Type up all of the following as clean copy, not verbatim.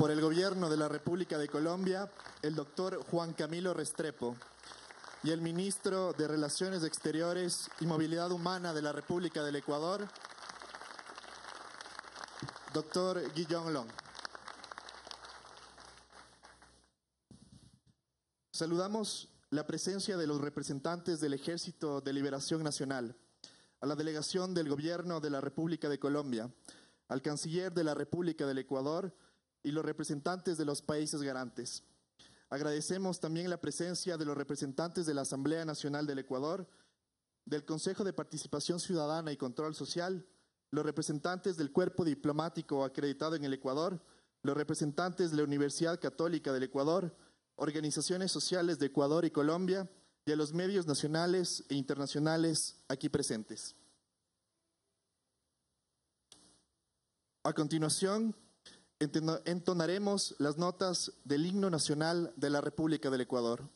Por el Gobierno de la República de Colombia, el doctor Juan Camilo Restrepo, y el Ministro de Relaciones Exteriores y Movilidad Humana de la República del Ecuador, doctor Guillaume Long. Saludamos la presencia de los representantes del Ejército de Liberación Nacional, a la delegación del Gobierno de la República de Colombia, al Canciller de la República del Ecuador y los representantes de los países garantes. Agradecemos también la presencia de los representantes de la Asamblea Nacional del Ecuador, del Consejo de Participación Ciudadana y Control Social, los representantes del Cuerpo Diplomático acreditado en el Ecuador, los representantes de la Universidad Católica del Ecuador, organizaciones sociales de Ecuador y Colombia, y a los medios nacionales e internacionales aquí presentes. A continuación, entonaremos las notas del Himno Nacional de la República del Ecuador.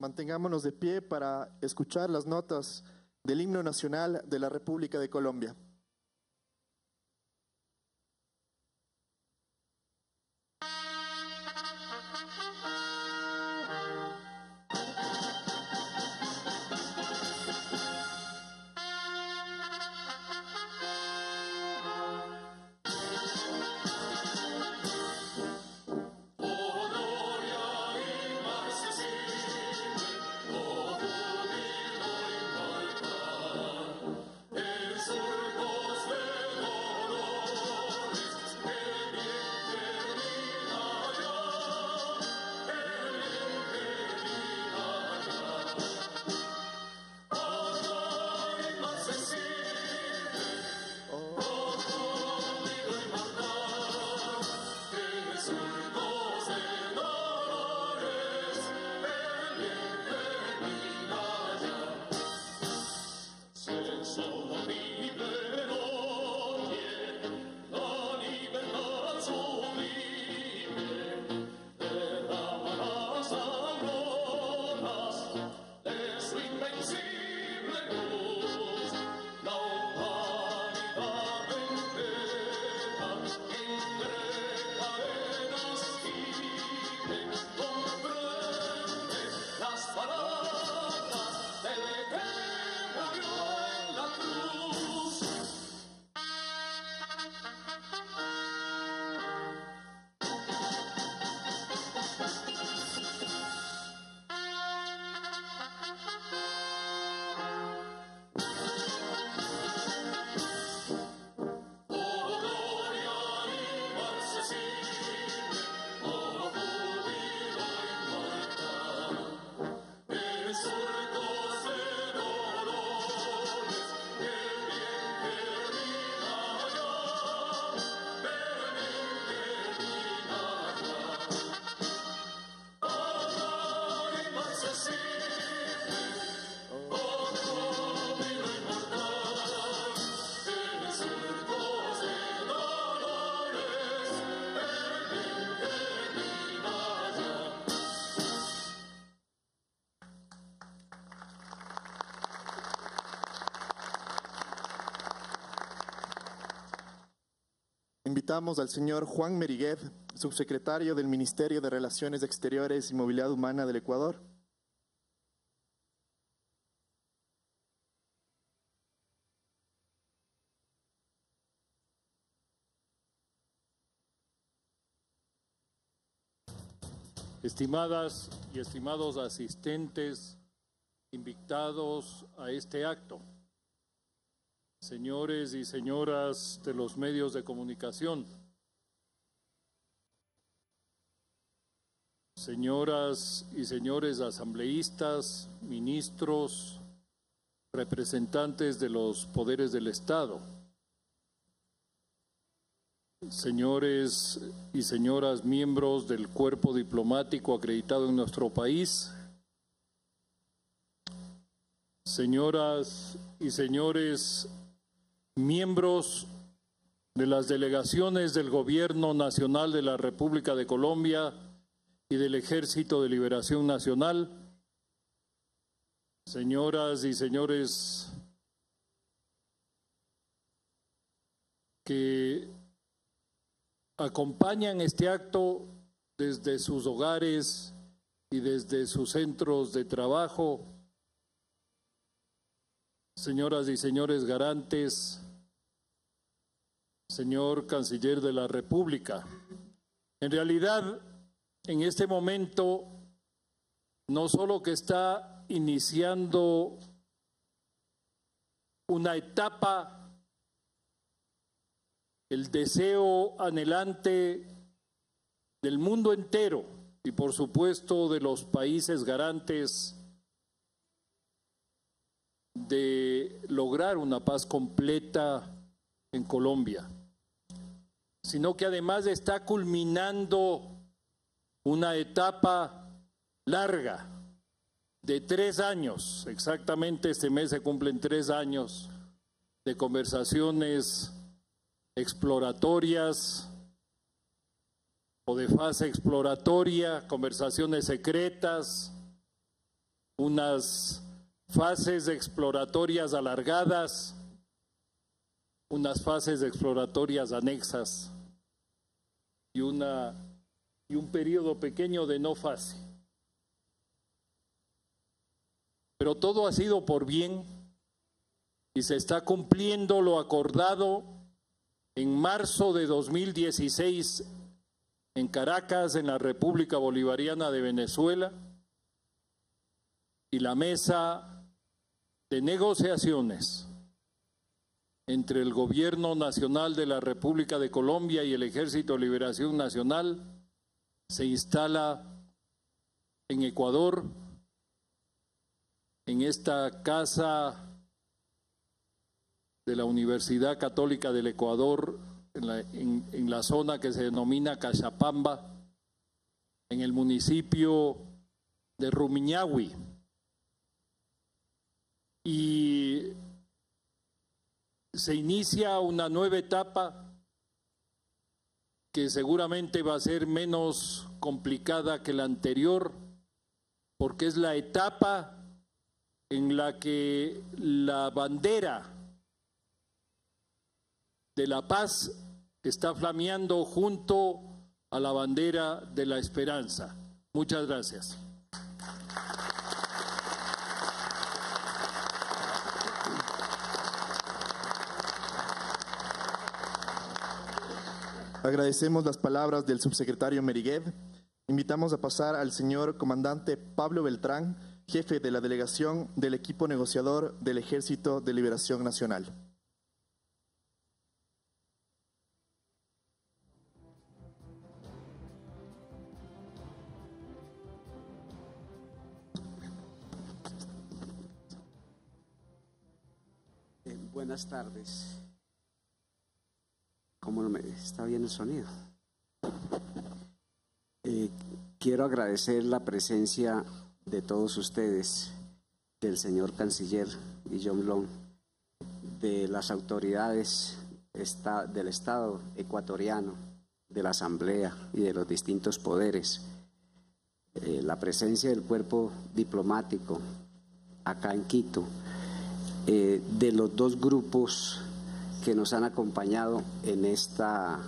Mantengámonos de pie para escuchar las notas del Himno Nacional de la República de Colombia. El sol invitamos al señor Juan Meriguet, subsecretario del Ministerio de Relaciones Exteriores y Movilidad Humana del Ecuador. Estimadas y estimados asistentes invitados a este acto, señores y señoras de los medios de comunicación, señoras y señores asambleístas, ministros, representantes de los poderes del Estado, señores y señoras miembros del cuerpo diplomático acreditado en nuestro país, señoras y señores miembros de las delegaciones del Gobierno Nacional de la República de Colombia y del Ejército de Liberación Nacional, señoras y señores que acompañan este acto desde sus hogares y desde sus centros de trabajo, señoras y señores garantes, señor Canciller de la República. En realidad, en este momento, no solo que está iniciando una etapa, el deseo anhelante del mundo entero y por supuesto de los países garantes de lograr una paz completa en Colombia, sino que además está culminando una etapa larga de 3 años, exactamente este mes se cumplen 3 años de conversaciones exploratorias o de fase exploratoria, conversaciones secretas, unas fases exploratorias alargadas, unas fases exploratorias anexas y un periodo pequeño de no fase. Pero todo ha sido por bien y se está cumpliendo lo acordado en marzo de 2016 en Caracas, en la República Bolivariana de Venezuela, y la mesa de negociaciones entre el Gobierno Nacional de la República de Colombia y el Ejército de Liberación Nacional se instala en Ecuador, en esta casa de la Universidad Católica del Ecuador, en la zona que se denomina Cachapamba, en el municipio de Rumiñahui. Y se inicia una nueva etapa que seguramente va a ser menos complicada que la anterior, porque es la etapa en la que la bandera de la paz está flameando junto a la bandera de la esperanza. Muchas gracias. Agradecemos las palabras del subsecretario Meriguet. Invitamos a pasar al señor comandante Pablo Beltrán, jefe de la delegación del equipo negociador del Ejército de Liberación Nacional. Buenas tardes. ¿Cómo está bien el sonido? Quiero agradecer la presencia de todos ustedes, del señor Canciller Guillaume Long, de las autoridades del Estado ecuatoriano, de la Asamblea y de los distintos poderes, la presencia del cuerpo diplomático acá en Quito, de los dos grupos que nos han acompañado en esta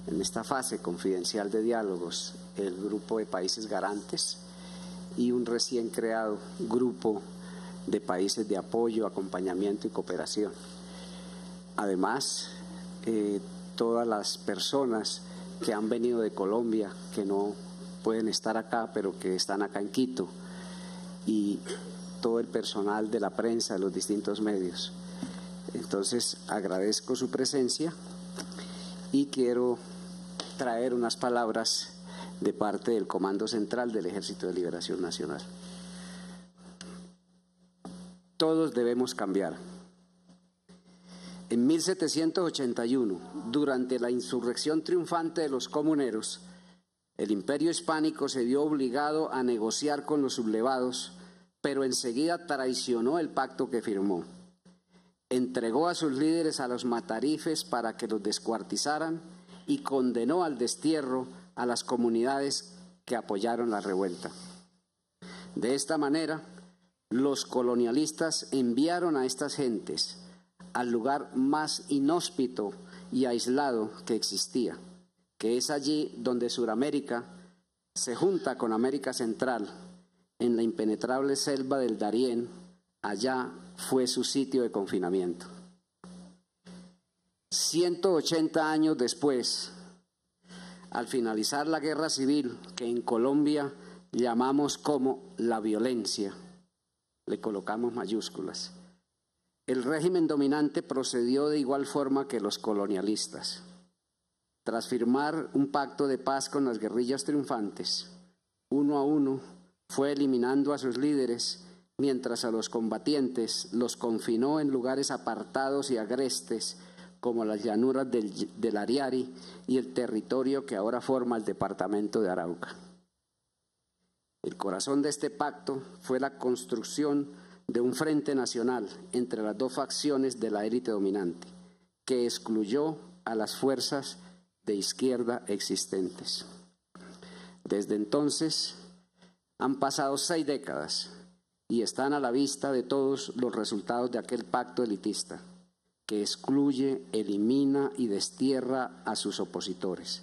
en esta fase confidencial de diálogos, el grupo de países garantes y un recién creado grupo de países de apoyo, acompañamiento y cooperación. Además, todas las personas que han venido de Colombia, que no pueden estar acá, pero que están acá en Quito, y todo el personal de la prensa, de los distintos medios. Entonces, agradezco su presencia y quiero traer unas palabras de parte del Comando Central del Ejército de Liberación Nacional. Todos debemos cambiar. En 1781, durante la insurrección triunfante de los comuneros, el Imperio Hispánico se vio obligado a negociar con los sublevados, pero enseguida traicionó el pacto que firmó. Entregó a sus líderes a los matarifes para que los descuartizaran y condenó al destierro a las comunidades que apoyaron la revuelta. De esta manera, los colonialistas enviaron a estas gentes al lugar más inhóspito y aislado que existía, que es allí donde Suramérica se junta con América Central, en la impenetrable selva del Darién. Allá fue su sitio de confinamiento. 180 años después, al finalizar la guerra civil, que en Colombia llamamos como la violencia, le colocamos mayúsculas, el régimen dominante procedió de igual forma que los colonialistas. Tras firmar un pacto de paz con las guerrillas triunfantes, uno a uno fue eliminando a sus líderes, mientras a los combatientes los confinó en lugares apartados y agrestes, como las llanuras del Ariari y el territorio que ahora forma el departamento de Arauca. El corazón de este pacto fue la construcción de un frente nacional entre las dos facciones de la élite dominante, que excluyó a las fuerzas de izquierda existentes. Desde entonces han pasado 6 décadas y están a la vista de todos los resultados de aquel pacto elitista, que excluye, elimina y destierra a sus opositores,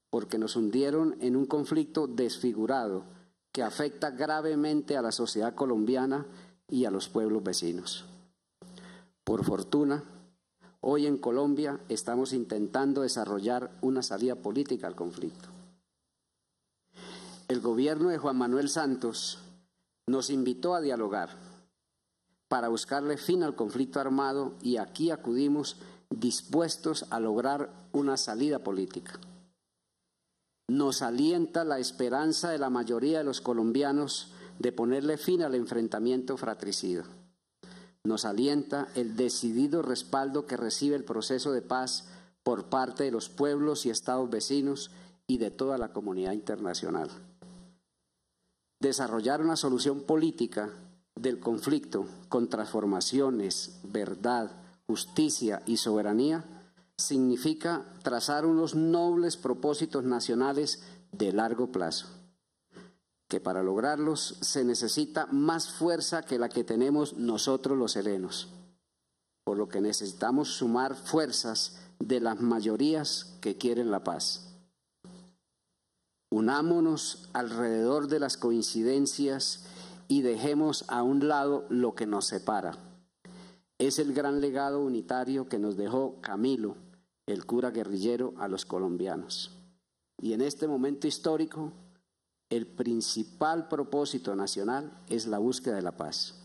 porque nos hundieron en un conflicto desfigurado que afecta gravemente a la sociedad colombiana y a los pueblos vecinos. Por fortuna, hoy en Colombia estamos intentando desarrollar una salida política al conflicto. El gobierno de Juan Manuel Santos nos invitó a dialogar para buscarle fin al conflicto armado y aquí acudimos dispuestos a lograr una salida política. Nos alienta la esperanza de la mayoría de los colombianos de ponerle fin al enfrentamiento fratricida. Nos alienta el decidido respaldo que recibe el proceso de paz por parte de los pueblos y estados vecinos y de toda la comunidad internacional. Desarrollar una solución política del conflicto con transformaciones, verdad, justicia y soberanía significa trazar unos nobles propósitos nacionales de largo plazo, que para lograrlos se necesita más fuerza que la que tenemos nosotros los helenos, por lo que necesitamos sumar fuerzas de las mayorías que quieren la paz. Unámonos alrededor de las coincidencias y dejemos a un lado lo que nos separa. Es el gran legado unitario que nos dejó Camilo, el cura guerrillero, a los colombianos. Y en este momento histórico, el principal propósito nacional es la búsqueda de la paz.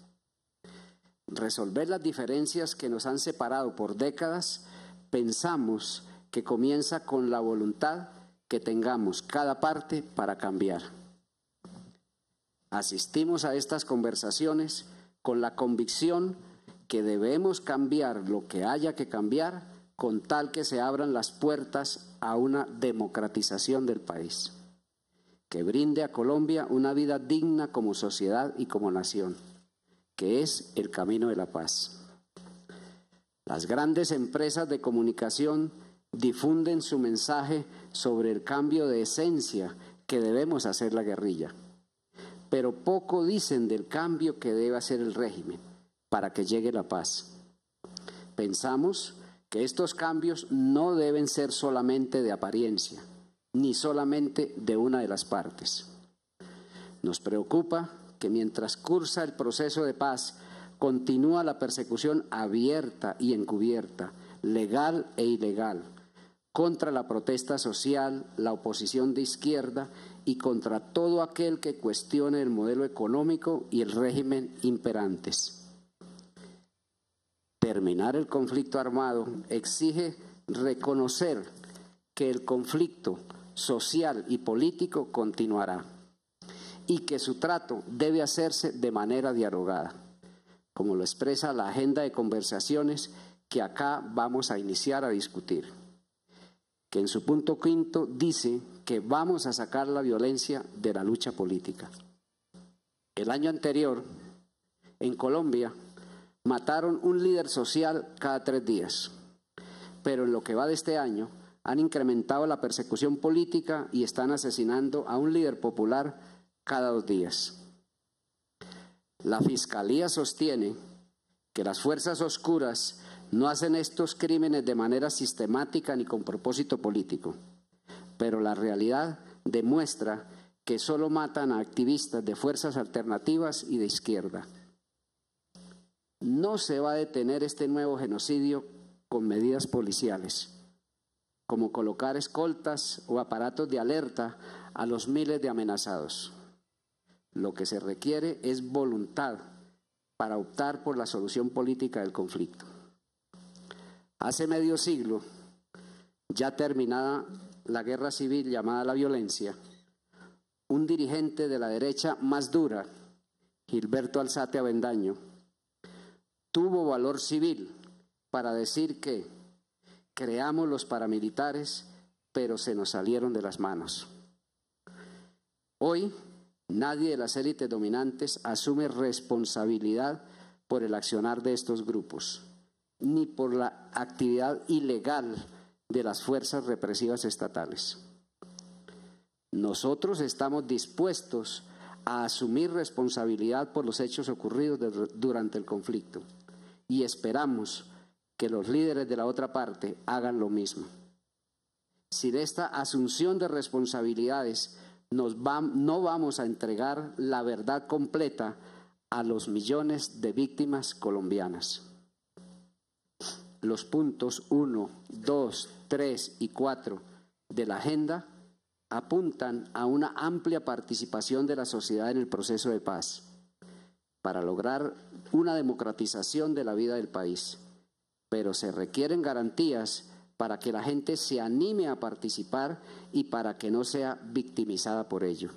Resolver las diferencias que nos han separado por décadas, pensamos que comienza con la voluntad que tengamos cada parte para cambiar. Asistimos a estas conversaciones con la convicción que debemos cambiar lo que haya que cambiar con tal que se abran las puertas a una democratización del país, que brinde a Colombia una vida digna como sociedad y como nación, que es el camino de la paz. Las grandes empresas de comunicación difunden su mensaje sobre el cambio de esencia que debemos hacer la guerrilla, pero poco dicen del cambio que debe hacer el régimen para que llegue la paz. Pensamos que estos cambios no deben ser solamente de apariencia, ni solamente de una de las partes. Nos preocupa que mientras cursa el proceso de paz, continúa la persecución abierta y encubierta, legal e ilegal, contra la protesta social, la oposición de izquierda y contra todo aquel que cuestione el modelo económico y el régimen imperantes. Terminar el conflicto armado exige reconocer que el conflicto social y político continuará y que su trato debe hacerse de manera dialogada, como lo expresa la agenda de conversaciones que acá vamos a iniciar a discutir, que en su punto quinto dice que vamos a sacar la violencia de la lucha política. El año anterior, en Colombia, mataron un líder social cada 3 días, pero en lo que va de este año han incrementado la persecución política y están asesinando a un líder popular cada 2 días. La Fiscalía sostiene que las fuerzas oscuras no hacen estos crímenes de manera sistemática ni con propósito político, pero la realidad demuestra que solo matan a activistas de fuerzas alternativas y de izquierda. No se va a detener este nuevo genocidio con medidas policiales, como colocar escoltas o aparatos de alerta a los miles de amenazados. Lo que se requiere es voluntad para optar por la solución política del conflicto. Hace medio siglo, ya terminada la guerra civil llamada la violencia, un dirigente de la derecha más dura, Gilberto Alzate Avendaño, tuvo valor civil para decir que creamos los paramilitares, pero se nos salieron de las manos. Hoy, nadie de las élites dominantes asume responsabilidad por el accionar de estos grupos, ni por la actividad ilegal de las fuerzas represivas estatales. Nosotros estamos dispuestos a asumir responsabilidad por los hechos ocurridos durante el conflicto y esperamos que los líderes de la otra parte hagan lo mismo. Sin esta asunción de responsabilidades, no vamos a entregar la verdad completa a los millones de víctimas colombianas. Los puntos 1, 2, 3 y 4 de la agenda apuntan a una amplia participación de la sociedad en el proceso de paz, para lograr una democratización de la vida del país. Pero se requieren garantías para que la gente se anime a participar y para que no sea victimizada por ello.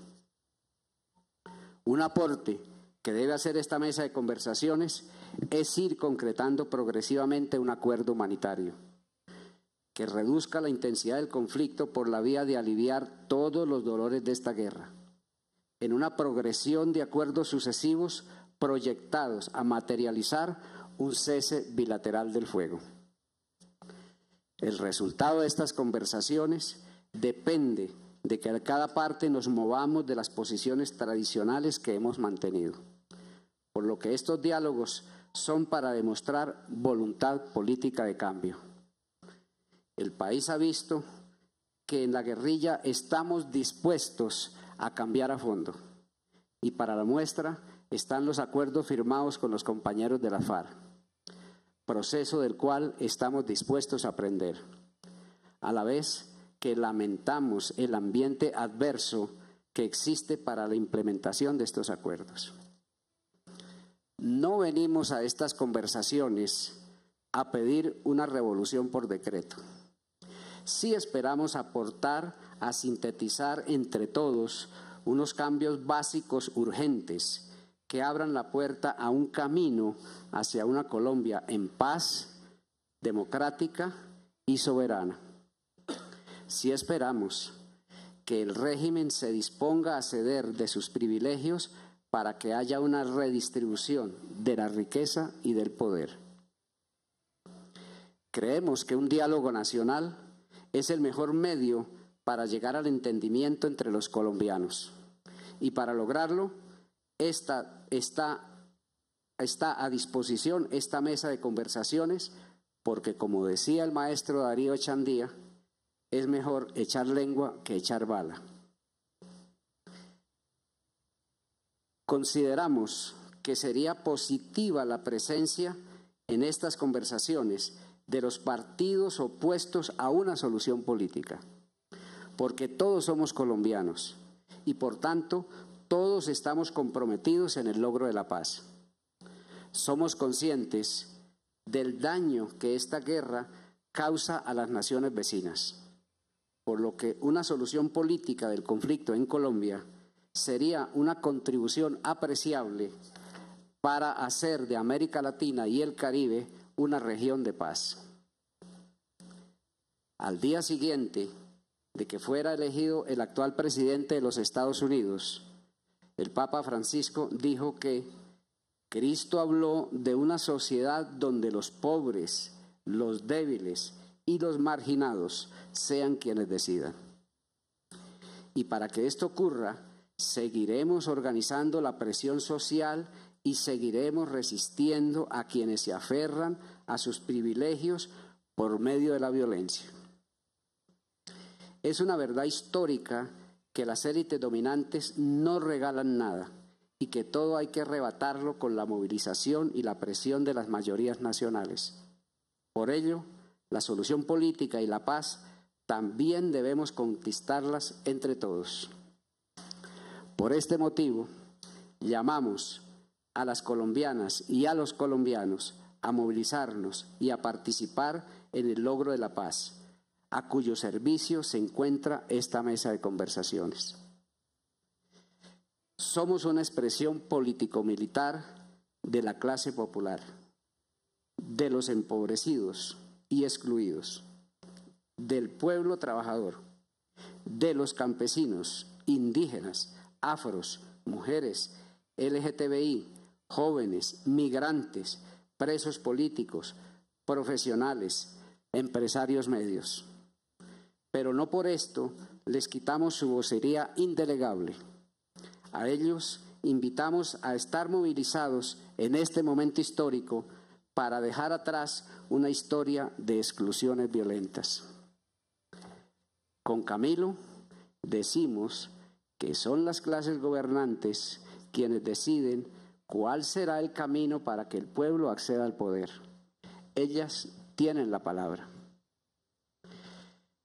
Un aporte que debe hacer esta mesa de conversaciones es ir concretando progresivamente un acuerdo humanitario que reduzca la intensidad del conflicto por la vía de aliviar todos los dolores de esta guerra, en una progresión de acuerdos sucesivos proyectados a materializar un cese bilateral del fuego. El resultado de estas conversaciones depende de que cada parte nos movamos de las posiciones tradicionales que hemos mantenido, por lo que estos diálogos son para demostrar voluntad política de cambio. El país ha visto que en la guerrilla estamos dispuestos a cambiar a fondo, y para la muestra están los acuerdos firmados con los compañeros de la FARC, proceso del cual estamos dispuestos a aprender, a la vez que lamentamos el ambiente adverso que existe para la implementación de estos acuerdos. No venimos a estas conversaciones a pedir una revolución por decreto. Sí esperamos aportar a sintetizar entre todos unos cambios básicos urgentes que abran la puerta a un camino hacia una Colombia en paz, democrática y soberana. Sí esperamos que el régimen se disponga a ceder de sus privilegios para que haya una redistribución de la riqueza y del poder. Creemos que un diálogo nacional es el mejor medio para llegar al entendimiento entre los colombianos. Y para lograrlo, está a disposición esta mesa de conversaciones porque como decía el maestro Darío Echandía, es mejor echar lengua que echar bala. Consideramos que sería positiva la presencia en estas conversaciones de los partidos opuestos a una solución política, porque todos somos colombianos y por tanto todos estamos comprometidos en el logro de la paz. Somos conscientes del daño que esta guerra causa a las naciones vecinas, por lo que una solución política del conflicto en Colombia sería una contribución apreciable para hacer de América Latina y el Caribe una región de paz. Al día siguiente de que fuera elegido el actual presidente de los Estados Unidos, el Papa Francisco dijo que Cristo habló de una sociedad donde los pobres, los débiles y los marginados sean quienes decidan. Y para que esto ocurra, seguiremos organizando la presión social y seguiremos resistiendo a quienes se aferran a sus privilegios por medio de la violencia. Es una verdad histórica que las élites dominantes no regalan nada y que todo hay que arrebatarlo con la movilización y la presión de las mayorías nacionales. Por ello, la solución política y la paz también debemos conquistarlas entre todos. Por este motivo, llamamos a las colombianas y a los colombianos a movilizarnos y a participar en el logro de la paz, a cuyo servicio se encuentra esta mesa de conversaciones. Somos una expresión político-militar de la clase popular, de los empobrecidos y excluidos, del pueblo trabajador, de los campesinos, indígenas, afros, mujeres, LGTBI, jóvenes, migrantes, presos políticos, profesionales, empresarios medios. Pero no por esto les quitamos su vocería indelegable. A ellos invitamos a estar movilizados en este momento histórico para dejar atrás una historia de exclusiones violentas. Con Camilo decimos que son las clases gobernantes quienes deciden cuál será el camino para que el pueblo acceda al poder. Ellas tienen la palabra.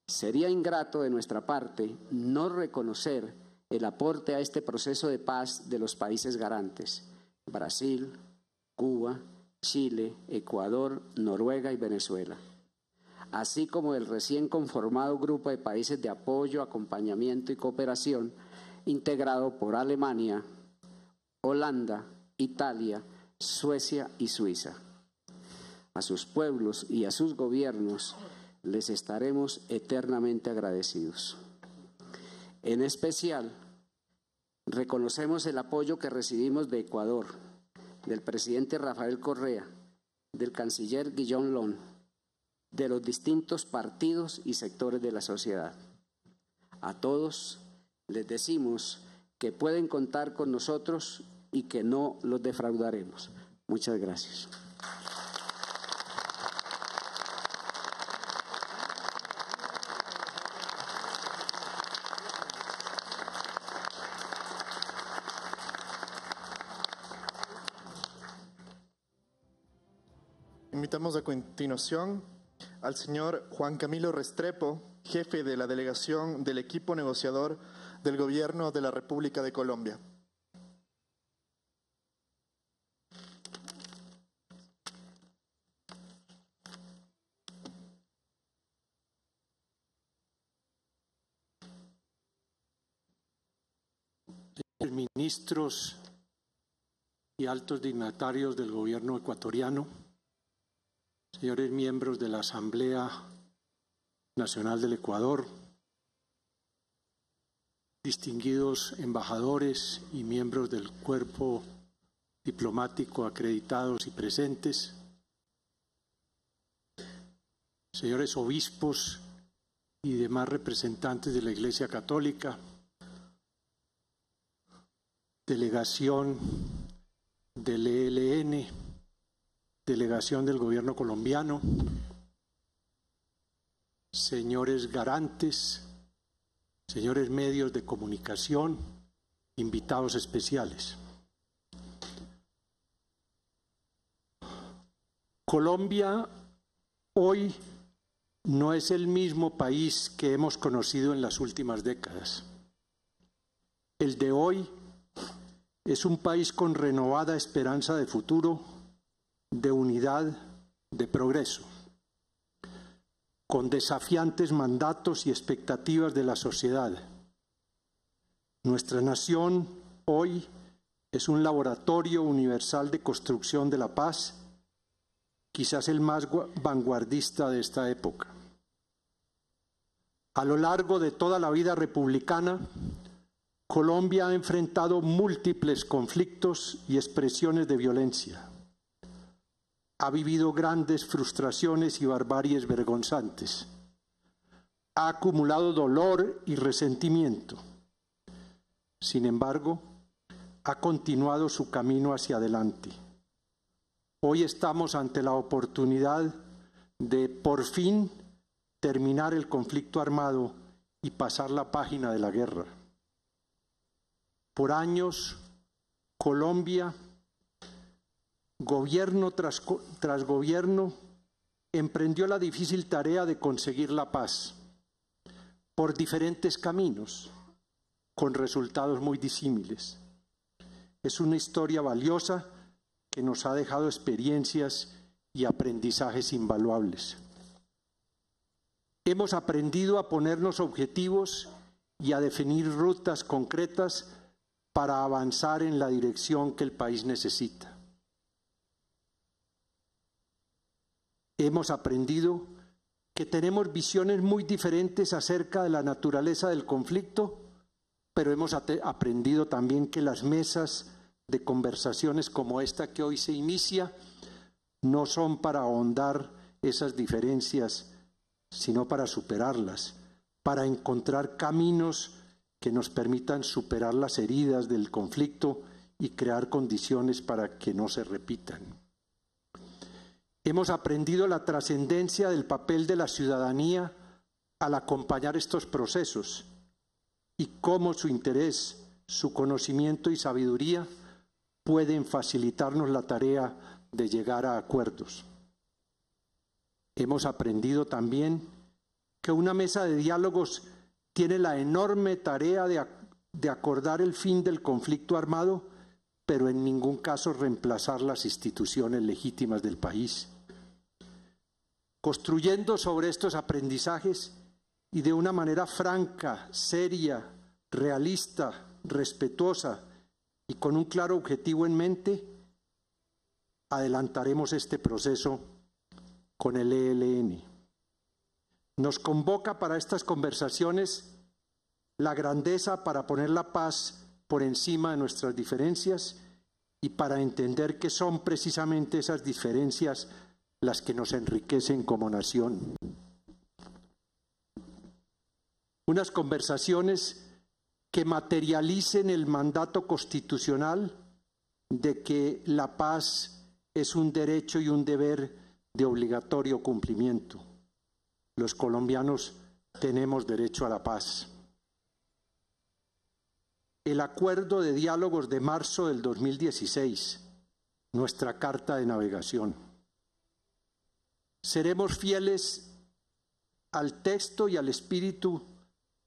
Sería ingrato de nuestra parte no reconocer el aporte a este proceso de paz de los países garantes: Brasil, Cuba, Chile, Ecuador, Noruega y Venezuela, así como el recién conformado grupo de países de apoyo, acompañamiento y cooperación integrado por Alemania, Holanda, Italia, Suecia y Suiza. A sus pueblos y a sus gobiernos les estaremos eternamente agradecidos. En especial, reconocemos el apoyo que recibimos de Ecuador, del presidente Rafael Correa, del canciller Guillaume Lon, de los distintos partidos y sectores de la sociedad. A todos les decimos que pueden contar con nosotros y que no los defraudaremos. Muchas gracias. Invitamos a continuación al señor Juan Camilo Restrepo, jefe de la delegación del equipo negociador del Gobierno de la República de Colombia. Ministros y altos dignatarios del gobierno ecuatoriano, señores miembros de la Asamblea Nacional del Ecuador, distinguidos embajadores y miembros del cuerpo diplomático acreditados y presentes, señores obispos y demás representantes de la Iglesia Católica, delegación del ELN, delegación del gobierno colombiano, señores garantes, señores medios de comunicación, invitados especiales. Colombia hoy no es el mismo país que hemos conocido en las últimas décadas. El de hoy es un país con renovada esperanza de futuro, de unidad, de progreso, con desafiantes mandatos y expectativas de la sociedad. Nuestra nación hoy es un laboratorio universal de construcción de la paz, quizás el más vanguardista de esta época. A lo largo de toda la vida republicana, Colombia ha enfrentado múltiples conflictos y expresiones de violencia. Ha vivido grandes frustraciones y barbaries vergonzantes. Ha acumulado dolor y resentimiento. Sin embargo, ha continuado su camino hacia adelante. Hoy estamos ante la oportunidad de, por fin, terminar el conflicto armado y pasar la página de la guerra. Por años, Colombia, gobierno tras gobierno, emprendió la difícil tarea de conseguir la paz por diferentes caminos, con resultados muy disímiles. Es una historia valiosa que nos ha dejado experiencias y aprendizajes invaluables. Hemos aprendido a ponernos objetivos y a definir rutas concretas para avanzar en la dirección que el país necesita. Hemos aprendido que tenemos visiones muy diferentes acerca de la naturaleza del conflicto, pero hemos aprendido también que las mesas de conversaciones como esta que hoy se inicia no son para ahondar esas diferencias, sino para superarlas, para encontrar caminos que nos permitan superar las heridas del conflicto y crear condiciones para que no se repitan. Hemos aprendido la trascendencia del papel de la ciudadanía al acompañar estos procesos y cómo su interés, su conocimiento y sabiduría pueden facilitarnos la tarea de llegar a acuerdos. Hemos aprendido también que una mesa de diálogos tiene la enorme tarea de acordar el fin del conflicto armado, pero en ningún caso reemplazar las instituciones legítimas del país. Construyendo sobre estos aprendizajes y de una manera franca, seria, realista, respetuosa y con un claro objetivo en mente, adelantaremos este proceso con el ELN. Nos convoca para estas conversaciones la grandeza para poner la paz por encima de nuestras diferencias y para entender que son precisamente esas diferencias las que nos enriquecen como nación. Unas conversaciones que materialicen el mandato constitucional de que la paz es un derecho y un deber de obligatorio cumplimiento. Los colombianos tenemos derecho a la paz. El acuerdo de diálogos de marzo del 2016, nuestra carta de navegación. Seremos fieles al texto y al espíritu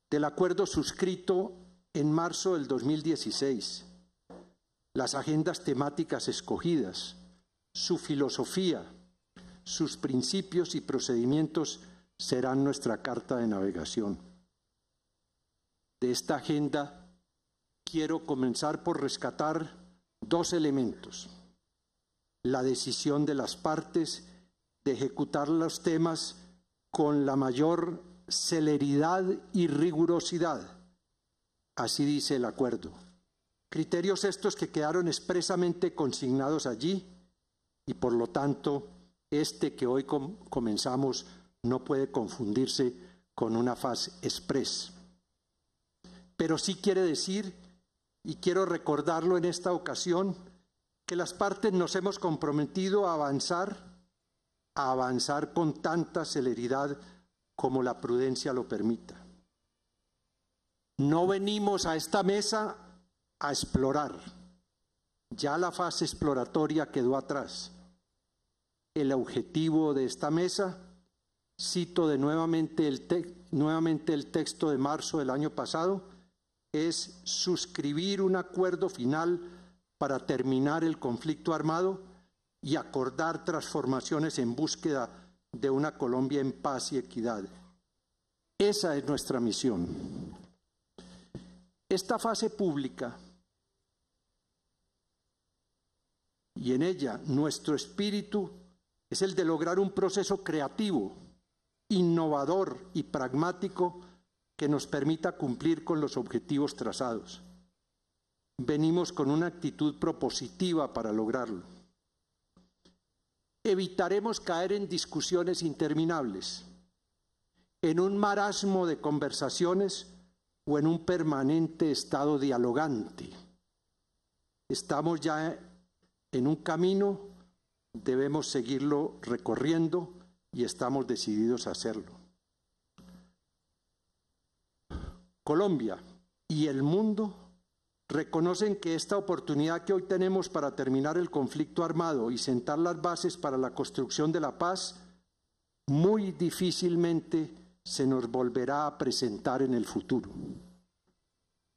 del acuerdo suscrito en marzo del 2016, las agendas temáticas escogidas, su filosofía, sus principios y procedimientos serán nuestra carta de navegación. De esta agenda quiero comenzar por rescatar dos elementos: la decisión de las partes de ejecutar los temas con la mayor celeridad y rigurosidad. Así dice el acuerdo. Criterios estos que quedaron expresamente consignados allí y por lo tanto este que hoy comenzamos no puede confundirse con una fase express. Pero sí quiere decir, y quiero recordarlo en esta ocasión, que las partes nos hemos comprometido a avanzar con tanta celeridad como la prudencia lo permita. No venimos a esta mesa a explorar. Ya la fase exploratoria quedó atrás. El objetivo de esta mesa, cito nuevamente el texto de marzo del año pasado, es suscribir un acuerdo final para terminar el conflicto armado y acordar transformaciones en búsqueda de una Colombia en paz y equidad. Esa es nuestra misión. Esta fase pública y en ella nuestro espíritu es el de lograr un proceso creativo, innovador y pragmático que nos permita cumplir con los objetivos trazados. Venimos con una actitud propositiva para lograrlo. Evitaremos caer en discusiones interminables, en un marasmo de conversaciones o en un permanente estado dialogante. Estamos ya en un camino, debemos seguirlo recorriendo y estamos decididos a hacerlo. Colombia y el mundo reconocen que esta oportunidad que hoy tenemos para terminar el conflicto armado y sentar las bases para la construcción de la paz, muy difícilmente se nos volverá a presentar en el futuro.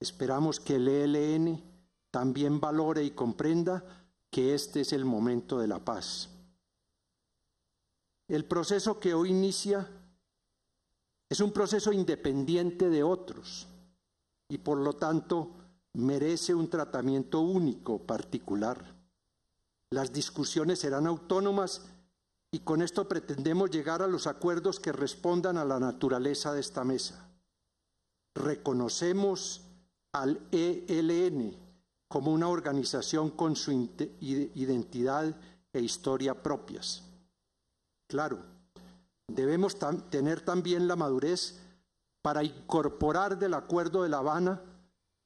Esperamos que el ELN también valore y comprenda que este es el momento de la paz. El proceso que hoy inicia es un proceso independiente de otros y por lo tanto merece un tratamiento único, particular. Las discusiones serán autónomas y con esto pretendemos llegar a los acuerdos que respondan a la naturaleza de esta mesa. Reconocemos al ELN como una organización con su identidad e historia propias. Claro, debemos tener también la madurez para incorporar del Acuerdo de La Habana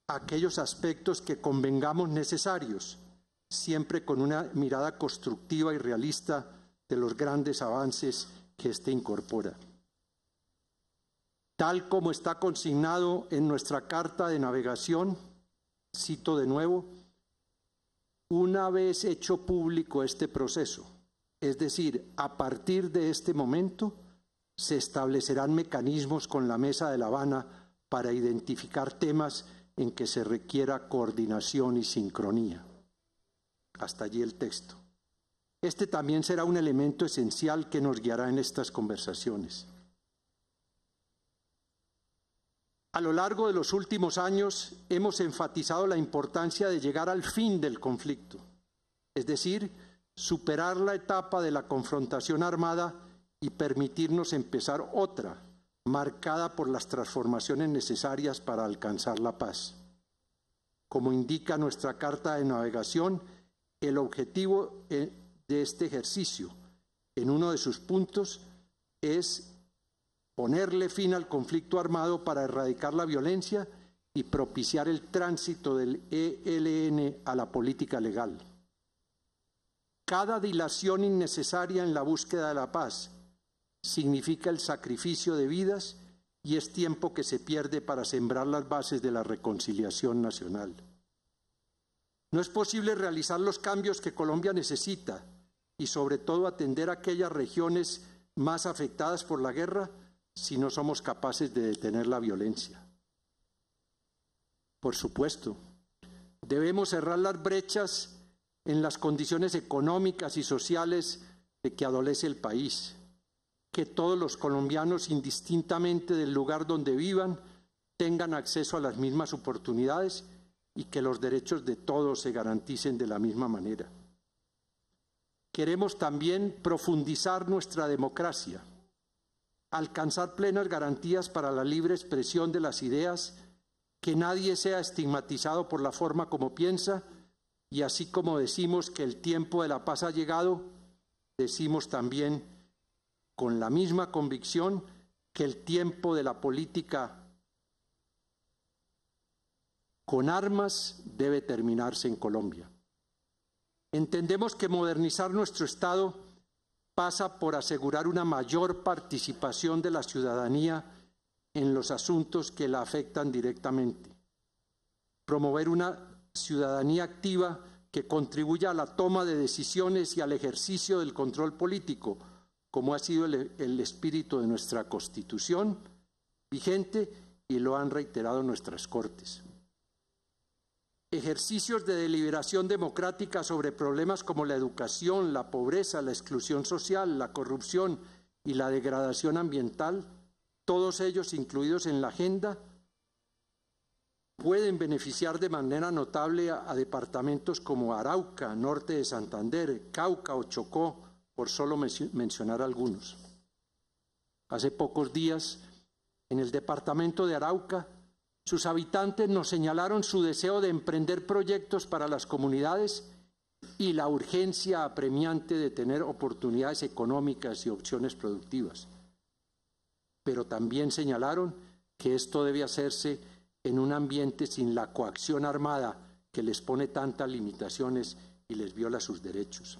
aquellos aspectos que convengamos necesarios, siempre con una mirada constructiva y realista de los grandes avances que éste incorpora. Tal como está consignado en nuestra carta de navegación, cito de nuevo, una vez hecho público este proceso, es decir, a partir de este momento, se establecerán mecanismos con la Mesa de La Habana para identificar temas en que se requiera coordinación y sincronía. Hasta allí el texto. Este también será un elemento esencial que nos guiará en estas conversaciones. A lo largo de los últimos años hemos enfatizado la importancia de llegar al fin del conflicto, es decir, superar la etapa de la confrontación armada y permitirnos empezar otra, marcada por las transformaciones necesarias para alcanzar la paz. Como indica nuestra carta de navegación, el objetivo de este ejercicio, en uno de sus puntos, es ponerle fin al conflicto armado para erradicar la violencia y propiciar el tránsito del ELN a la política legal. Cada dilación innecesaria en la búsqueda de la paz significa el sacrificio de vidas y es tiempo que se pierde para sembrar las bases de la reconciliación nacional. No es posible realizar los cambios que Colombia necesita y sobre todo atender a aquellas regiones más afectadas por la guerra si no somos capaces de detener la violencia. Por supuesto, debemos cerrar las brechas en las condiciones económicas y sociales de que adolece el país, que todos los colombianos, indistintamente del lugar donde vivan, tengan acceso a las mismas oportunidades y que los derechos de todos se garanticen de la misma manera. Queremos también profundizar nuestra democracia, alcanzar plenas garantías para la libre expresión de las ideas, que nadie sea estigmatizado por la forma como piensa, y así como decimos que el tiempo de la paz ha llegado, decimos también con la misma convicción que el tiempo de la política con armas debe terminarse en Colombia. Entendemos que modernizar nuestro Estado pasa por asegurar una mayor participación de la ciudadanía en los asuntos que la afectan directamente. Promover una ciudadanía activa que contribuya a la toma de decisiones y al ejercicio del control político, como ha sido el espíritu de nuestra Constitución vigente y lo han reiterado nuestras Cortes. Ejercicios de deliberación democrática sobre problemas como la educación, la pobreza, la exclusión social, la corrupción y la degradación ambiental, todos ellos incluidos en la agenda, pueden beneficiar de manera notable a departamentos como Arauca, Norte de Santander, Cauca o Chocó, por solo mencionar algunos. Hace pocos días, en el departamento de Arauca, sus habitantes nos señalaron su deseo de emprender proyectos para las comunidades y la urgencia apremiante de tener oportunidades económicas y opciones productivas. Pero también señalaron que esto debe hacerse en un ambiente sin la coacción armada que les pone tantas limitaciones y les viola sus derechos.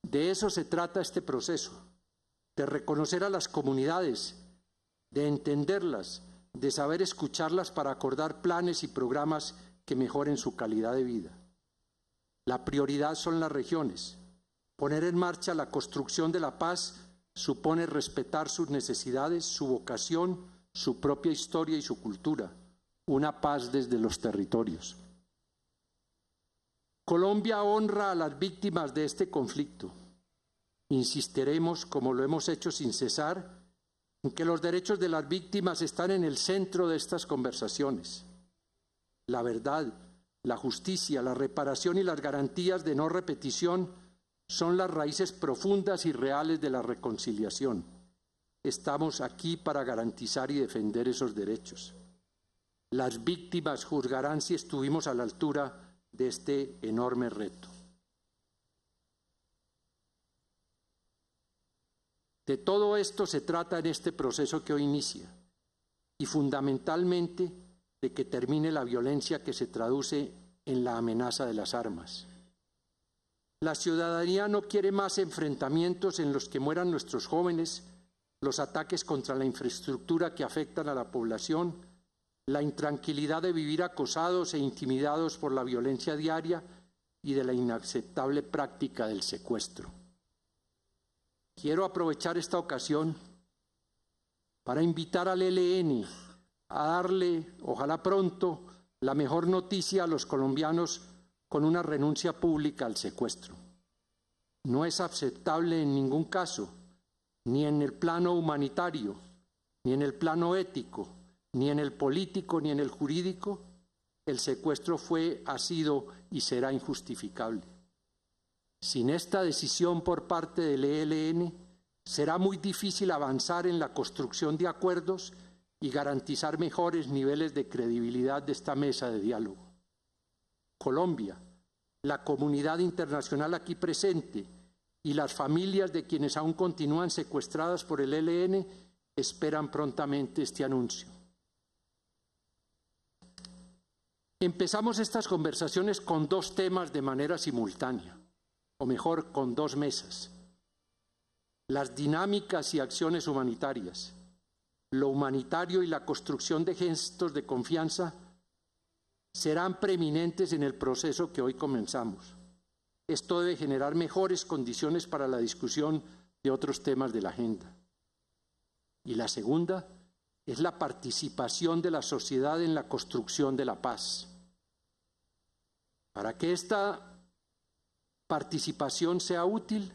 De eso se trata este proceso, de reconocer a las comunidades, de entenderlas, de saber escucharlas para acordar planes y programas que mejoren su calidad de vida. La prioridad son las regiones. Poner en marcha la construcción de la paz supone respetar sus necesidades, su vocación, su propia historia y su cultura. Una paz desde los territorios. Colombia honra a las víctimas de este conflicto. Insistiremos, como lo hemos hecho sin cesar, en que los derechos de las víctimas están en el centro de estas conversaciones. La verdad, la justicia, la reparación y las garantías de no repetición son las raíces profundas y reales de la reconciliación. Estamos aquí para garantizar y defender esos derechos. Las víctimas juzgarán si estuvimos a la altura de este enorme reto. De todo esto se trata en este proceso que hoy inicia, y fundamentalmente de que termine la violencia que se traduce en la amenaza de las armas. La ciudadanía no quiere más enfrentamientos en los que mueran nuestros jóvenes, los ataques contra la infraestructura que afectan a la población, la intranquilidad de vivir acosados e intimidados por la violencia diaria y de la inaceptable práctica del secuestro. Quiero aprovechar esta ocasión para invitar al ELN a darle, ojalá pronto, la mejor noticia a los colombianos con una renuncia pública al secuestro. No es aceptable en ningún caso, ni en el plano humanitario, ni en el plano ético, ni en el político, ni en el jurídico. El secuestro fue, ha sido y será injustificable. Sin esta decisión por parte del ELN, será muy difícil avanzar en la construcción de acuerdos y garantizar mejores niveles de credibilidad de esta mesa de diálogo. Colombia, la comunidad internacional aquí presente y las familias de quienes aún continúan secuestradas por el ELN esperan prontamente este anuncio. Empezamos estas conversaciones con dos temas de manera simultánea, o mejor, con dos mesas. Las dinámicas y acciones humanitarias, lo humanitario y la construcción de gestos de confianza serán preeminentes en el proceso que hoy comenzamos. Esto debe generar mejores condiciones para la discusión de otros temas de la agenda. Y la segunda es la participación de la sociedad en la construcción de la paz. Para que esta participación sea útil,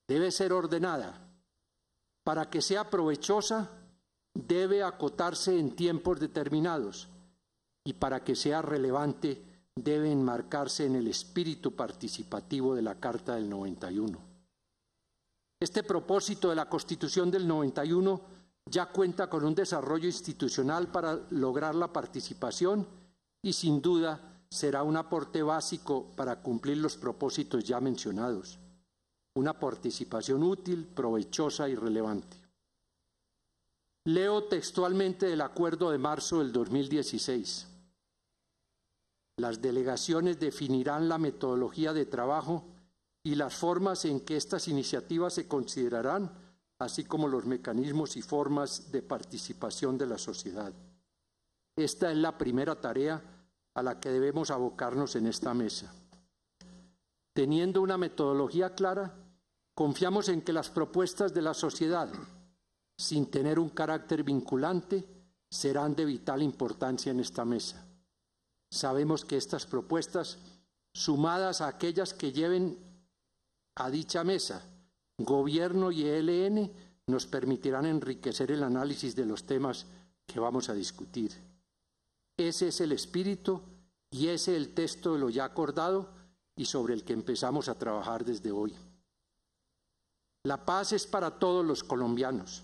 debe ser ordenada. Para que sea provechosa, debe acotarse en tiempos determinados. Y para que sea relevante, debe enmarcarse en el espíritu participativo de la Carta del 91. Este propósito de la Constitución del 91 ya cuenta con un desarrollo institucional para lograr la participación y sin duda será un aporte básico para cumplir los propósitos ya mencionados. Una participación útil, provechosa y relevante. Leo textualmente del acuerdo de marzo del 2016. Las delegaciones definirán la metodología de trabajo y las formas en que estas iniciativas se considerarán, así como los mecanismos y formas de participación de la sociedad. Esta es la primera tarea a la que debemos abocarnos en esta mesa. Teniendo una metodología clara, confiamos en que las propuestas de la sociedad, sin tener un carácter vinculante, serán de vital importancia en esta mesa. Sabemos que estas propuestas, sumadas a aquellas que lleven a dicha mesa, Gobierno y ELN, nos permitirán enriquecer el análisis de los temas que vamos a discutir. Ese es el espíritu y ese es el texto de lo ya acordado y sobre el que empezamos a trabajar desde hoy. La paz es para todos los colombianos.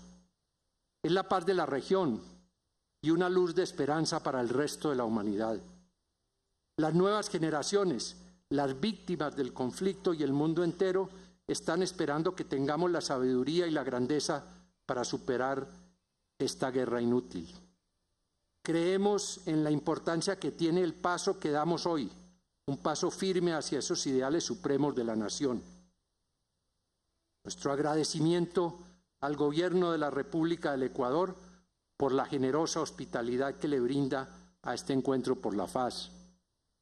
Es la paz de la región y una luz de esperanza para el resto de la humanidad. Las nuevas generaciones, las víctimas del conflicto y el mundo entero están esperando que tengamos la sabiduría y la grandeza para superar esta guerra inútil. Creemos en la importancia que tiene el paso que damos hoy, un paso firme hacia esos ideales supremos de la nación. Nuestro agradecimiento al Gobierno de la República del Ecuador por la generosa hospitalidad que le brinda a este encuentro por la paz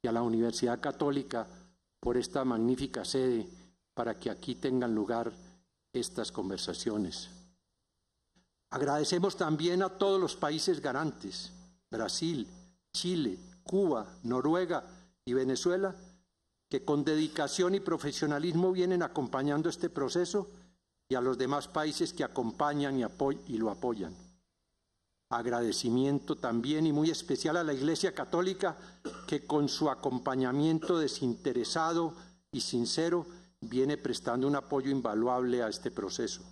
y a la Universidad Católica por esta magnífica sede para que aquí tengan lugar estas conversaciones. Agradecemos también a todos los países garantes, Brasil, Chile, Cuba, Noruega y Venezuela, que con dedicación y profesionalismo vienen acompañando este proceso, y a los demás países que acompañan y lo apoyan. Agradecimiento también y muy especial a la Iglesia Católica, que con su acompañamiento desinteresado y sincero viene prestando un apoyo invaluable a este proceso.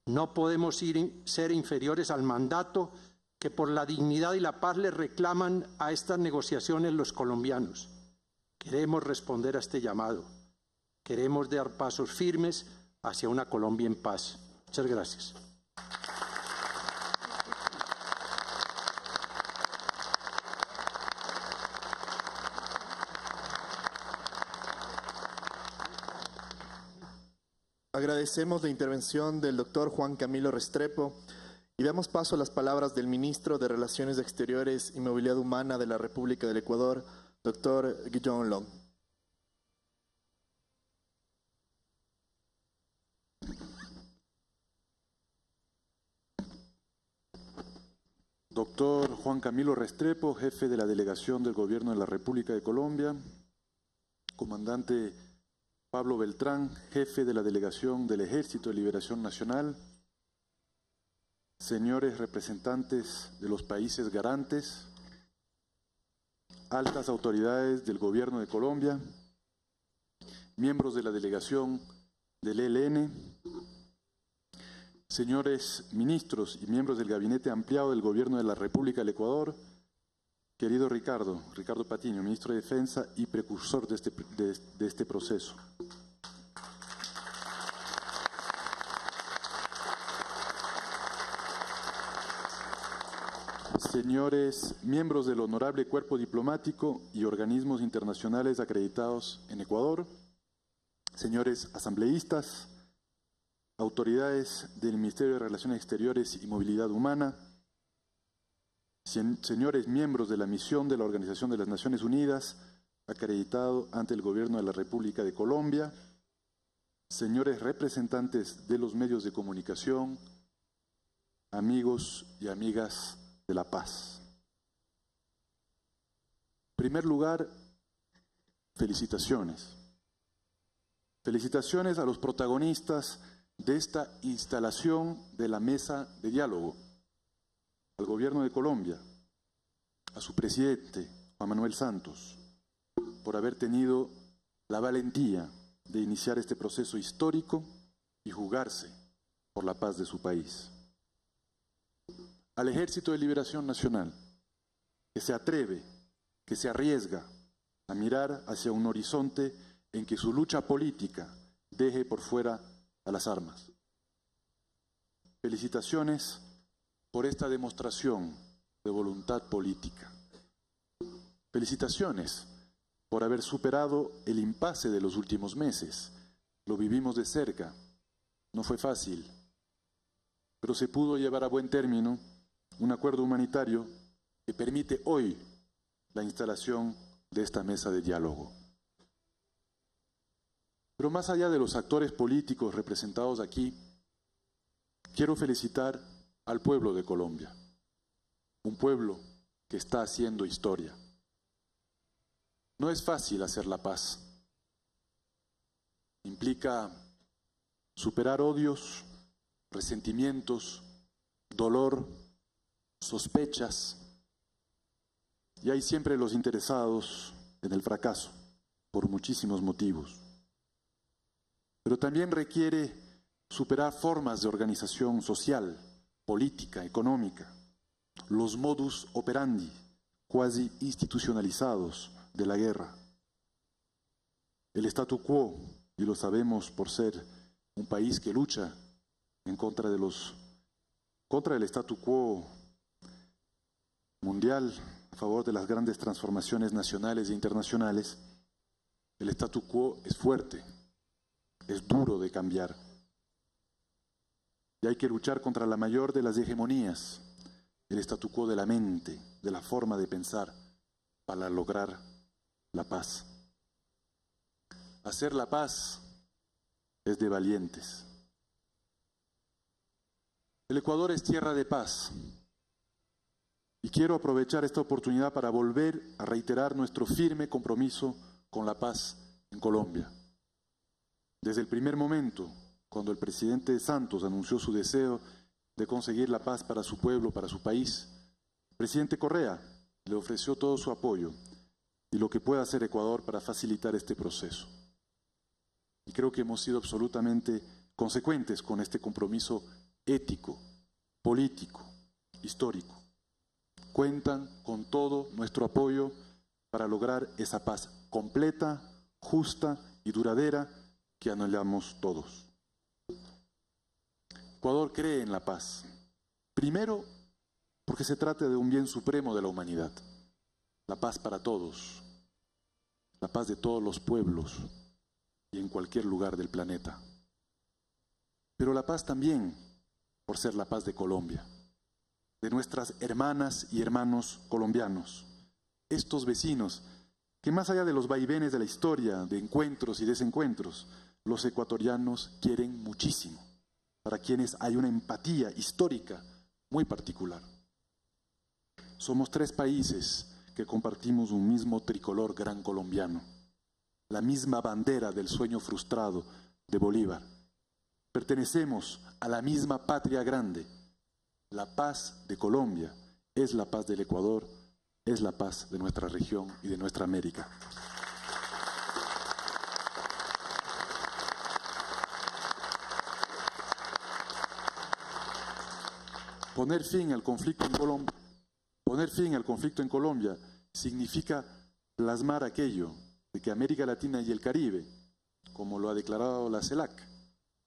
No podemos ser inferiores al mandato que por la dignidad y la paz le reclaman a estas negociaciones los colombianos. Queremos responder a este llamado. Queremos dar pasos firmes hacia una Colombia en paz. Muchas gracias. Agradecemos la intervención del doctor Juan Camilo Restrepo y damos paso a las palabras del ministro de Relaciones Exteriores y Movilidad Humana de la República del Ecuador, doctor Guillaume Long. Doctor Juan Camilo Restrepo, jefe de la delegación del Gobierno de la República de Colombia. Comandante Pablo Beltrán, jefe de la delegación del Ejército de Liberación Nacional. Señores representantes de los países garantes, altas autoridades del Gobierno de Colombia, miembros de la delegación del ELN, señores ministros y miembros del Gabinete Ampliado del Gobierno de la República del Ecuador, querido Ricardo Patiño, ministro de Defensa y precursor de este proceso. Señores miembros del honorable cuerpo diplomático y organismos internacionales acreditados en Ecuador, señores asambleístas, autoridades del Ministerio de Relaciones Exteriores y Movilidad Humana, señores miembros de la misión de la Organización de las Naciones Unidas, acreditado ante el Gobierno de la República de Colombia, señores representantes de los medios de comunicación, amigos y amigas de la paz. En primer lugar, felicitaciones. Felicitaciones a los protagonistas de esta instalación de la mesa de diálogo, al Gobierno de Colombia, a su presidente, Juan Manuel Santos, por haber tenido la valentía de iniciar este proceso histórico y jugarse por la paz de su país. Al Ejército de Liberación Nacional, que se atreve, que se arriesga a mirar hacia un horizonte en que su lucha política deje por fuera a las armas. Felicitaciones por esta demostración de voluntad política. Felicitaciones por haber superado el impasse de los últimos meses. Lo vivimos de cerca. No fue fácil, pero se pudo llevar a buen término un acuerdo humanitario que permite hoy la instalación de esta mesa de diálogo. Pero más allá de los actores políticos representados aquí, quiero felicitar al pueblo de Colombia, un pueblo que está haciendo historia. No es fácil hacer la paz. Implica superar odios, resentimientos, dolor, sospechas, y hay siempre los interesados en el fracaso, por muchísimos motivos. Pero también requiere superar formas de organización social, política, económica, los modus operandi cuasi institucionalizados de la guerra. El statu quo, y lo sabemos por ser un país que lucha en contra del statu quo mundial, a favor de las grandes transformaciones nacionales e internacionales, el statu quo es fuerte, es duro de cambiar. Y hay que luchar contra la mayor de las hegemonías, el statu quo de la mente, de la forma de pensar, para lograr la paz. Hacer la paz es de valientes. El Ecuador es tierra de paz. Y quiero aprovechar esta oportunidad para volver a reiterar nuestro firme compromiso con la paz en Colombia. Desde el primer momento, cuando el presidente Santos anunció su deseo de conseguir la paz para su pueblo, para su país, el presidente Correa le ofreció todo su apoyo y lo que pueda hacer Ecuador para facilitar este proceso. Y creo que hemos sido absolutamente consecuentes con este compromiso ético, político, histórico. Cuentan con todo nuestro apoyo para lograr esa paz completa, justa y duradera que anhelamos todos. Ecuador cree en la paz. Primero, porque se trata de un bien supremo de la humanidad. La paz para todos. La paz de todos los pueblos y en cualquier lugar del planeta. Pero la paz también por ser la paz de Colombia, de nuestras hermanas y hermanos colombianos, estos vecinos que más allá de los vaivenes de la historia, de encuentros y desencuentros, los ecuatorianos quieren muchísimo, para quienes hay una empatía histórica muy particular. Somos tres países que compartimos un mismo tricolor gran colombiano, la misma bandera del sueño frustrado de Bolívar. Pertenecemos a la misma patria grande. La paz de Colombia es la paz del Ecuador, es la paz de nuestra región y de nuestra América. Poner fin al conflicto en Colombia significa plasmar aquello de que América Latina y el Caribe, como lo ha declarado la CELAC,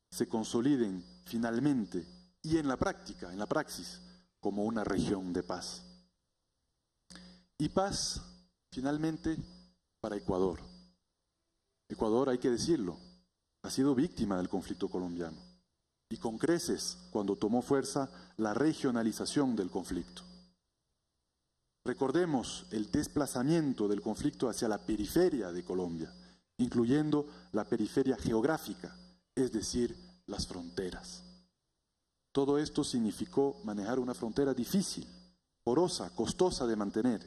se consoliden finalmente y en la práctica, en la praxis, como una región de paz. Y paz, finalmente, para Ecuador. Ecuador, hay que decirlo, ha sido víctima del conflicto colombiano, y con creces cuando tomó fuerza la regionalización del conflicto. Recordemos el desplazamiento del conflicto hacia la periferia de Colombia, incluyendo la periferia geográfica, es decir, las fronteras. Todo esto significó manejar una frontera difícil, porosa, costosa de mantener.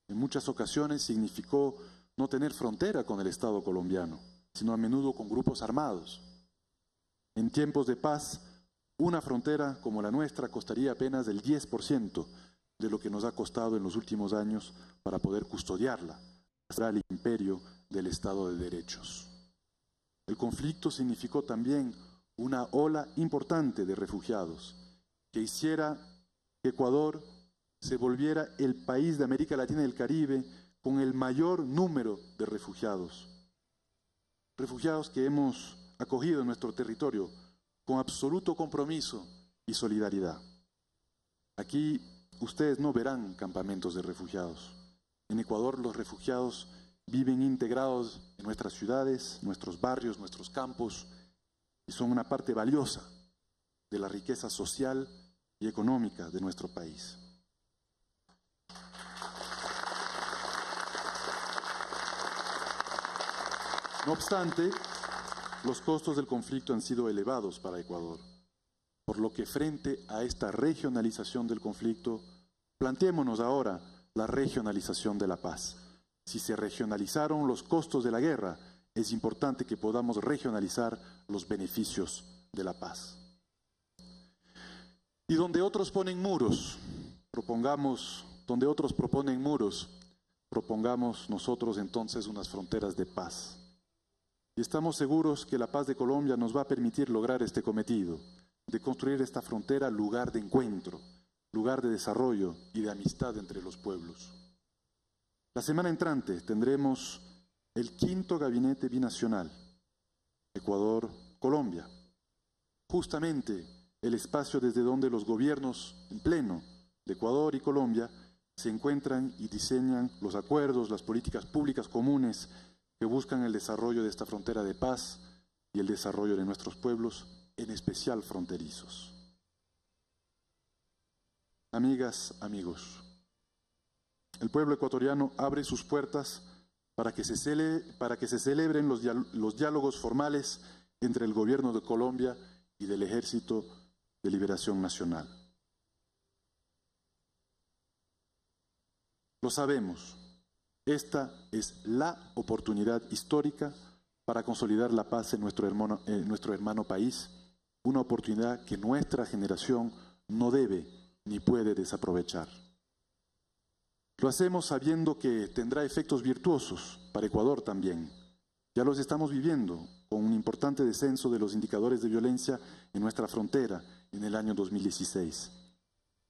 En muchas ocasiones significó no tener frontera con el Estado colombiano, sino a menudo con grupos armados. En tiempos de paz, una frontera como la nuestra costaría apenas el 10% de lo que nos ha costado en los últimos años para poder custodiarla, hasta el imperio del Estado de Derechos. El conflicto significó también una ola importante de refugiados que hiciera que Ecuador se volviera el país de América Latina y el Caribe con el mayor número de refugiados. Refugiados que hemos acogido en nuestro territorio con absoluto compromiso y solidaridad. Aquí ustedes no verán campamentos de refugiados, En Ecuador los refugiados viven integrados en nuestras ciudades, nuestros barrios, nuestros campos, y son una parte valiosa de la riqueza social y económica de nuestro país. No obstante, los costos del conflicto han sido elevados para Ecuador, por lo que frente a esta regionalización del conflicto, planteémonos ahora la regionalización de la paz. Si se regionalizaron los costos de la guerra, es importante que podamos regionalizar los beneficios de la paz. Y donde otros ponen muros, donde otros proponen muros, propongamos nosotros entonces unas fronteras de paz. Y estamos seguros que la paz de Colombia nos va a permitir lograr este cometido, de construir esta frontera lugar de encuentro, lugar de desarrollo y de amistad entre los pueblos. La semana entrante tendremos el 5º Gabinete Binacional, Ecuador-Colombia, justamente el espacio desde donde los gobiernos en pleno de Ecuador y Colombia se encuentran y diseñan los acuerdos, las políticas públicas comunes que buscan el desarrollo de esta frontera de paz y el desarrollo de nuestros pueblos, en especial fronterizos. Amigas, amigos, el pueblo ecuatoriano abre sus puertas para que se celebren los diálogos formales entre el gobierno de Colombia y del Ejército de Liberación Nacional. Lo sabemos, esta es la oportunidad histórica para consolidar la paz en nuestro hermano país, una oportunidad que nuestra generación no debe ni puede desaprovechar. Lo hacemos sabiendo que tendrá efectos virtuosos para Ecuador también. Ya los estamos viviendo con un importante descenso de los indicadores de violencia en nuestra frontera en el año 2016.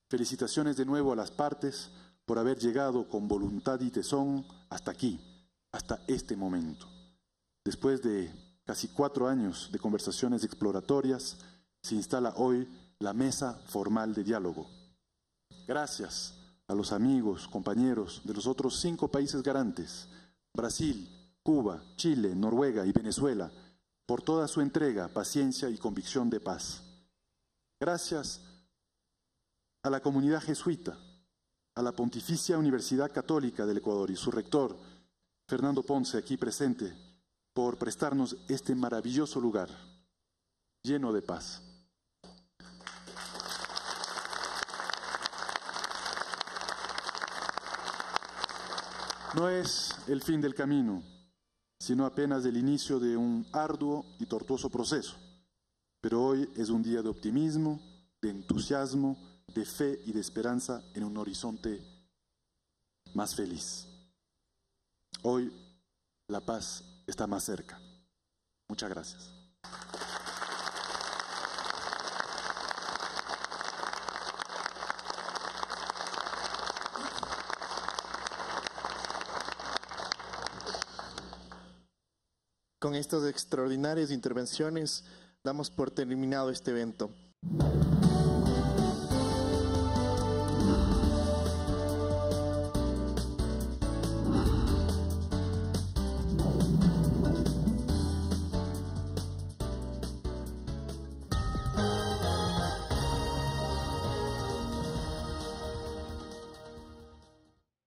Felicitaciones de nuevo a las partes por haber llegado con voluntad y tesón hasta aquí, hasta este momento. Después de casi 4 años de conversaciones exploratorias, se instala hoy la mesa formal de diálogo. Gracias a los amigos, compañeros de los otros 5 países garantes, Brasil, Cuba, Chile, Noruega y Venezuela, por toda su entrega, paciencia y convicción de paz. Gracias a la comunidad jesuita, a la Pontificia Universidad Católica del Ecuador y su rector, Fernando Ponce, aquí presente, por prestarnos este maravilloso lugar, lleno de paz. No es el fin del camino, sino apenas el inicio de un arduo y tortuoso proceso. Pero hoy es un día de optimismo, de entusiasmo, de fe y de esperanza en un horizonte más feliz. Hoy la paz está más cerca. Muchas gracias. Con estas extraordinarias intervenciones damos por terminado este evento.